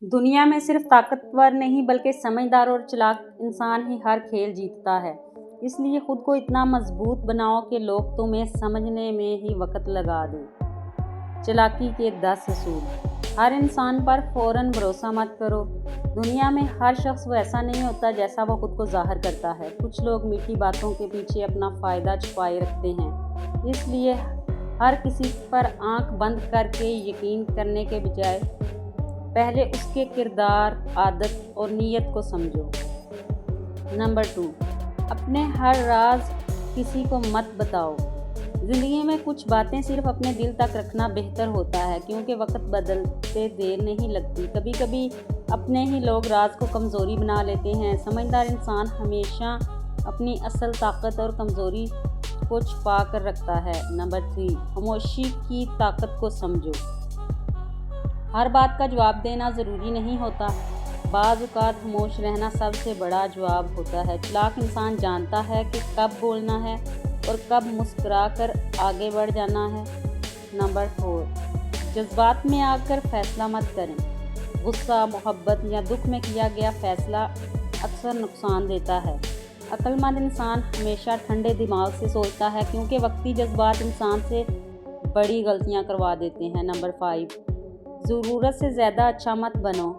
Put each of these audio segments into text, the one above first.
دنیا میں صرف طاقتور نہیں بلکہ سمجھدار اور چلاک انسان ہی ہر کھیل جیتتا ہے۔ اس لیے خود کو اتنا مضبوط بناؤ کہ لوگ تمہیں سمجھنے میں ہی وقت لگا دیں۔ چالاکی کے 10 اصول۔ ہر انسان پر فوراً بھروسہ مت کرو۔ دنیا میں ہر شخص ویسا نہیں ہوتا جیسا وہ خود کو ظاہر کرتا ہے۔ کچھ لوگ میٹھی باتوں کے پیچھے اپنا فائدہ چھپائے رکھتے ہیں۔ اس لیے ہر کسی پر آنکھ بند کر کے یقین کرنے کے بجائے پہلے اس کے کردار، عادت اور نیت کو سمجھو۔ نمبر 2، اپنے ہر راز کسی کو مت بتاؤ۔ زندگی میں کچھ باتیں صرف اپنے دل تک رکھنا بہتر ہوتا ہے، کیونکہ وقت بدلتے دیر نہیں لگتی۔ کبھی کبھی اپنے ہی لوگ راز کو کمزوری بنا لیتے ہیں۔ سمجھدار انسان ہمیشہ اپنی اصل طاقت اور کمزوری کو چھپا کر رکھتا ہے۔ نمبر 3، خاموشی کی طاقت کو سمجھو۔ ہر بات کا جواب دینا ضروری نہیں ہوتا۔ بعض اوقات خاموش رہنا سب سے بڑا جواب ہوتا ہے۔ چالاک انسان جانتا ہے کہ کب بولنا ہے اور کب مسکرا کر آگے بڑھ جانا ہے۔ نمبر 4، جذبات میں آ کر فیصلہ مت کریں۔ غصہ، محبت یا دکھ میں کیا گیا فیصلہ اکثر نقصان دیتا ہے۔ عقل مند انسان ہمیشہ ٹھنڈے دماغ سے سوچتا ہے، کیونکہ وقتی جذبات انسان سے بڑی غلطیاں کروا دیتے ہیں۔ نمبر 5، ضرورت سے زیادہ اچھا مت بنو۔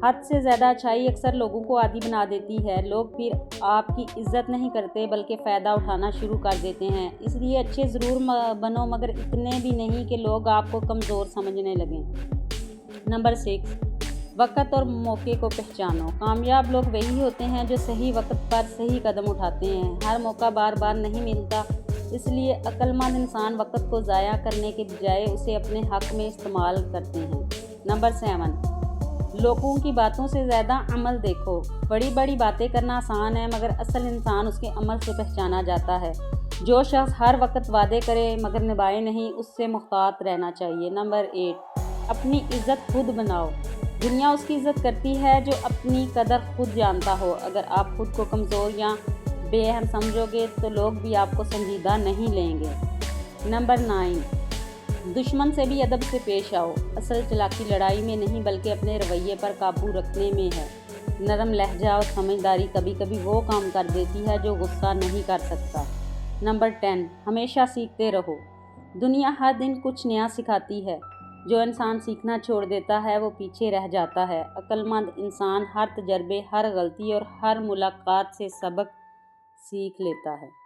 حد سے زیادہ اچھائی اکثر لوگوں کو عادی بنا دیتی ہے۔ لوگ پھر آپ کی عزت نہیں کرتے بلکہ فائدہ اٹھانا شروع کر دیتے ہیں۔ اس لیے اچھے ضرور بنو، مگر اتنے بھی نہیں کہ لوگ آپ کو کمزور سمجھنے لگیں۔ نمبر 6، وقت اور موقع کو پہچانو۔ کامیاب لوگ وہی ہوتے ہیں جو صحیح وقت پر صحیح قدم اٹھاتے ہیں۔ ہر موقع بار بار نہیں ملتا، اس لیے عقل مند انسان وقت کو ضائع کرنے کے بجائے اسے اپنے حق میں استعمال کرتے ہیں۔ نمبر 7، لوگوں کی باتوں سے زیادہ عمل دیکھو۔ بڑی بڑی باتیں کرنا آسان ہے، مگر اصل انسان اس کے عمل سے پہچانا جاتا ہے۔ جو شخص ہر وقت وعدے کرے مگر نبھائے نہیں، اس سے محتاط رہنا چاہیے۔ نمبر 8، اپنی عزت خود بناؤ۔ دنیا اس کی عزت کرتی ہے جو اپنی قدر خود جانتا ہو۔ اگر آپ خود کو کمزور یا بے اہم سمجھو گے تو لوگ بھی آپ کو سنجیدہ نہیں لیں گے۔ نمبر 9، دشمن سے بھی ادب سے پیش آؤ۔ اصل چالاکی لڑائی میں نہیں بلکہ اپنے رویے پر قابو رکھنے میں ہے۔ نرم لہجہ اور سمجھداری کبھی کبھی وہ کام کر دیتی ہے جو غصہ نہیں کر سکتا۔ نمبر 10، ہمیشہ سیکھتے رہو۔ دنیا ہر دن کچھ نیا سکھاتی ہے۔ جو انسان سیکھنا چھوڑ دیتا ہے وہ پیچھے رہ جاتا ہے۔ عقل مند انسان ہر تجربے، ہر غلطی اور ہر ملاقات سے سبق سیکھ لیتا ہے۔